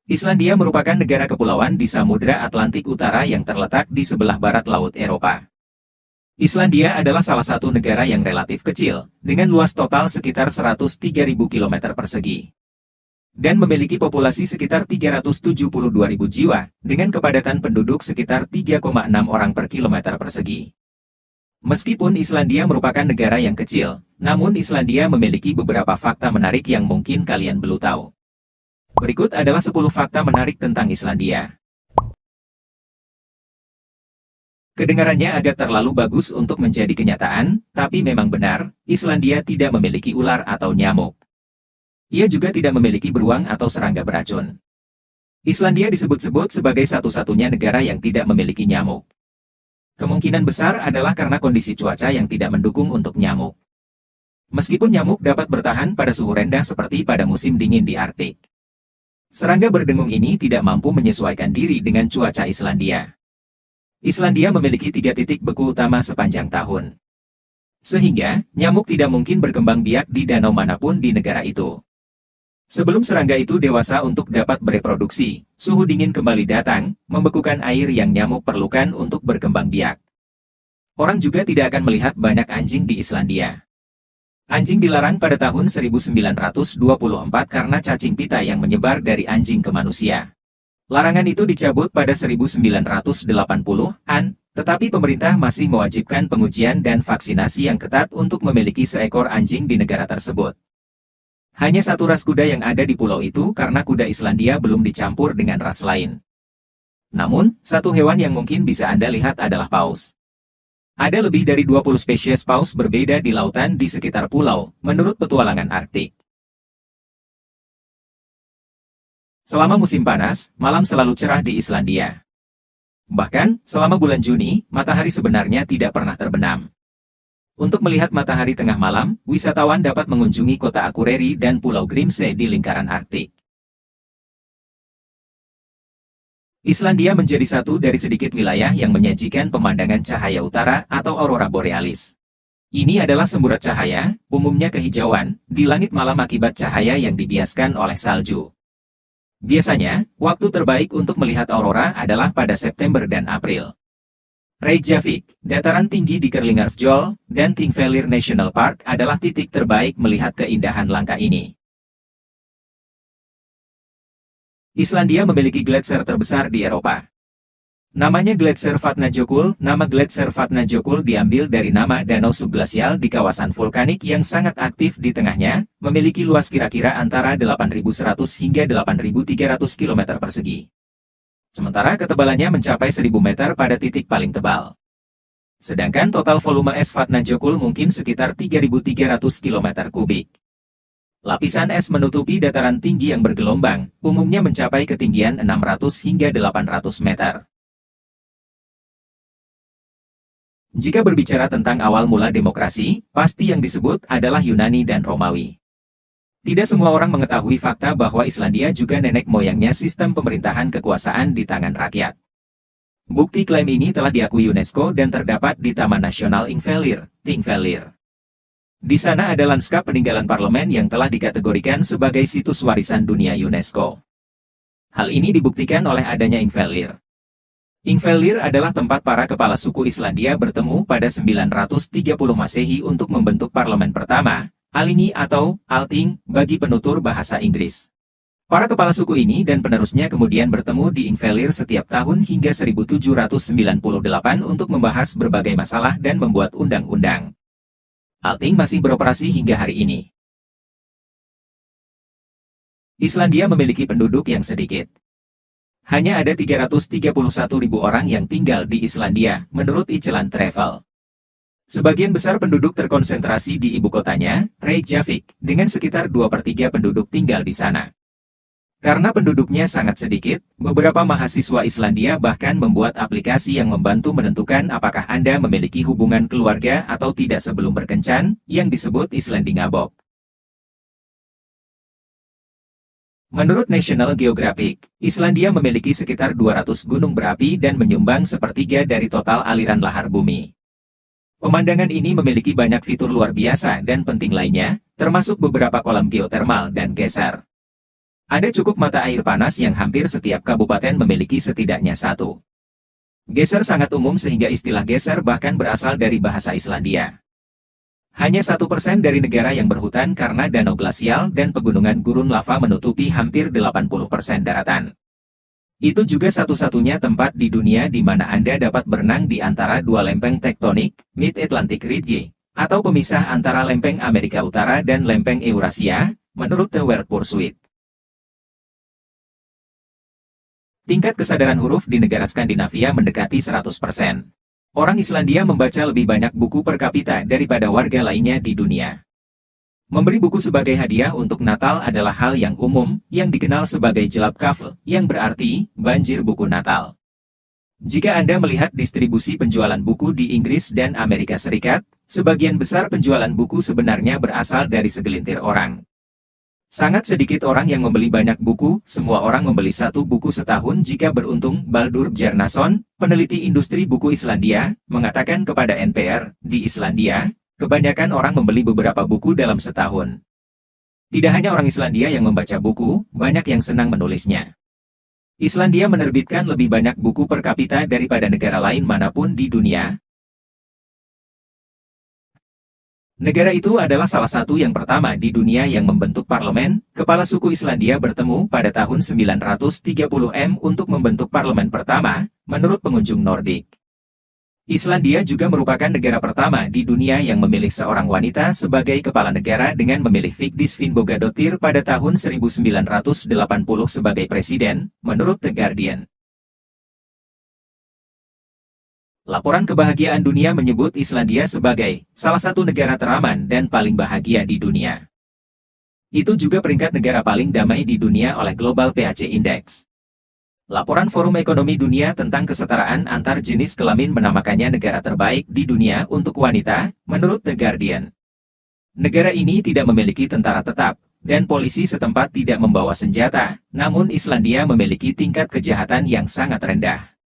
Islandia merupakan negara kepulauan di Samudra Atlantik Utara yang terletak di sebelah barat Laut Eropa. Islandia adalah salah satu negara yang relatif kecil, dengan luas total sekitar 103.000 km persegi. Dan memiliki populasi sekitar 372.000 jiwa, dengan kepadatan penduduk sekitar 3,6 orang per kilometer persegi. Meskipun Islandia merupakan negara yang kecil, namun Islandia memiliki beberapa fakta menarik yang mungkin kalian belum tahu. Berikut adalah 10 fakta menarik tentang Islandia. Kedengarannya agak terlalu bagus untuk menjadi kenyataan, tapi memang benar, Islandia tidak memiliki ular atau nyamuk. Ia juga tidak memiliki beruang atau serangga beracun. Islandia disebut-sebut sebagai satu-satunya negara yang tidak memiliki nyamuk. Kemungkinan besar adalah karena kondisi cuaca yang tidak mendukung untuk nyamuk. Meskipun nyamuk dapat bertahan pada suhu rendah seperti pada musim dingin di Arktik. Serangga berdengung ini tidak mampu menyesuaikan diri dengan cuaca Islandia. Islandia memiliki 3 titik beku utama sepanjang tahun. Sehingga, nyamuk tidak mungkin berkembang biak di danau manapun di negara itu. Sebelum serangga itu dewasa untuk dapat bereproduksi, suhu dingin kembali datang, membekukan air yang nyamuk perlukan untuk berkembang biak. Orang juga tidak akan melihat banyak anjing di Islandia. Anjing dilarang pada tahun 1924 karena cacing pita yang menyebar dari anjing ke manusia. Larangan itu dicabut pada 1980-an, tetapi pemerintah masih mewajibkan pengujian dan vaksinasi yang ketat untuk memiliki seekor anjing di negara tersebut. Hanya satu ras kuda yang ada di pulau itu karena kuda Islandia belum dicampur dengan ras lain. Namun, satu hewan yang mungkin bisa Anda lihat adalah paus. Ada lebih dari 20 spesies paus berbeda di lautan di sekitar pulau, menurut petualangan Arktik. Selama musim panas, malam selalu cerah di Islandia. Bahkan, selama bulan Juni, matahari sebenarnya tidak pernah terbenam. Untuk melihat matahari tengah malam, wisatawan dapat mengunjungi kota Akureyri dan Pulau Grimsey di lingkaran Arktik. Islandia menjadi satu dari sedikit wilayah yang menyajikan pemandangan cahaya utara atau aurora borealis. Ini adalah semburat cahaya, umumnya kehijauan, di langit malam akibat cahaya yang dibiaskan oleh salju. Biasanya, waktu terbaik untuk melihat aurora adalah pada September dan April. Reykjavik, dataran tinggi di Kerlingarfjall, dan Thingvellir National Park adalah titik terbaik melihat keindahan langka ini. Islandia memiliki gletser terbesar di Eropa. Namanya Gletser Vatnajökull. Nama Gletser Vatnajökull diambil dari nama danau subglasial di kawasan vulkanik yang sangat aktif di tengahnya, memiliki luas kira-kira antara 8.100 hingga 8.300 km persegi. Sementara ketebalannya mencapai 1.000 meter pada titik paling tebal. Sedangkan total volume es Vatnajökull mungkin sekitar 3.300 km kubik. Lapisan es menutupi dataran tinggi yang bergelombang, umumnya mencapai ketinggian 600 hingga 800 meter. Jika berbicara tentang awal mula demokrasi, pasti yang disebut adalah Yunani dan Romawi. Tidak semua orang mengetahui fakta bahwa Islandia juga nenek moyangnya sistem pemerintahan kekuasaan di tangan rakyat. Bukti klaim ini telah diakui UNESCO dan terdapat di Taman Nasional Ingvellir, Thingvellir. Di sana ada lanskap peninggalan parlemen yang telah dikategorikan sebagai situs warisan dunia UNESCO. Hal ini dibuktikan oleh adanya Ingvellir. Ingvellir adalah tempat para kepala suku Islandia bertemu pada 930 Masehi untuk membentuk parlemen pertama, Alþingi atau Althing, bagi penutur bahasa Inggris. Para kepala suku ini dan penerusnya kemudian bertemu di Ingvellir setiap tahun hingga 1798 untuk membahas berbagai masalah dan membuat undang-undang. Althing masih beroperasi hingga hari ini. Islandia memiliki penduduk yang sedikit. Hanya ada 331.000 orang yang tinggal di Islandia, menurut Iceland Travel. Sebagian besar penduduk terkonsentrasi di ibu kotanya, Reykjavik, dengan sekitar 2/3 penduduk tinggal di sana. Karena penduduknya sangat sedikit, beberapa mahasiswa Islandia bahkan membuat aplikasi yang membantu menentukan apakah Anda memiliki hubungan keluarga atau tidak sebelum berkencan, yang disebut Islandingabok. Menurut National Geographic, Islandia memiliki sekitar 200 gunung berapi dan menyumbang sepertiga dari total aliran lahar bumi. Pemandangan ini memiliki banyak fitur luar biasa dan penting lainnya, termasuk beberapa kolam geotermal dan geser. Ada cukup mata air panas yang hampir setiap kabupaten memiliki setidaknya satu. Geser sangat umum sehingga istilah geser bahkan berasal dari bahasa Islandia. Hanya 1% dari negara yang berhutan karena danau glasial dan pegunungan gurun lava menutupi hampir 80% daratan. Itu juga satu-satunya tempat di dunia di mana Anda dapat berenang di antara dua lempeng tektonik, Mid-Atlantic Ridge, atau pemisah antara lempeng Amerika Utara dan lempeng Eurasia, menurut The World Pursuit. Tingkat kesadaran huruf di negara Skandinavia mendekati 100%. Orang Islandia membaca lebih banyak buku per kapita daripada warga lainnya di dunia. Memberi buku sebagai hadiah untuk Natal adalah hal yang umum, yang dikenal sebagai Julafkafle, yang berarti banjir buku Natal. Jika Anda melihat distribusi penjualan buku di Inggris dan Amerika Serikat, sebagian besar penjualan buku sebenarnya berasal dari segelintir orang. Sangat sedikit orang yang membeli banyak buku, semua orang membeli satu buku setahun jika beruntung. Baldur Bjarnason, peneliti industri buku Islandia, mengatakan kepada NPR, di Islandia, kebanyakan orang membeli beberapa buku dalam setahun. Tidak hanya orang Islandia yang membaca buku, banyak yang senang menulisnya. Islandia menerbitkan lebih banyak buku per kapita daripada negara lain manapun di dunia. Negara itu adalah salah satu yang pertama di dunia yang membentuk parlemen. Kepala suku Islandia bertemu pada tahun 930 untuk membentuk parlemen pertama, menurut pengunjung Nordik. Islandia juga merupakan negara pertama di dunia yang memilih seorang wanita sebagai kepala negara dengan memilih Vigdis Finnbogadottir pada tahun 1980 sebagai presiden, menurut The Guardian. Laporan Kebahagiaan Dunia menyebut Islandia sebagai salah satu negara teraman dan paling bahagia di dunia. Itu juga peringkat negara paling damai di dunia oleh Global PAC Index. Laporan Forum Ekonomi Dunia tentang kesetaraan antar jenis kelamin menamakannya negara terbaik di dunia untuk wanita, menurut The Guardian. Negara ini tidak memiliki tentara tetap, dan polisi setempat tidak membawa senjata, namun Islandia memiliki tingkat kejahatan yang sangat rendah.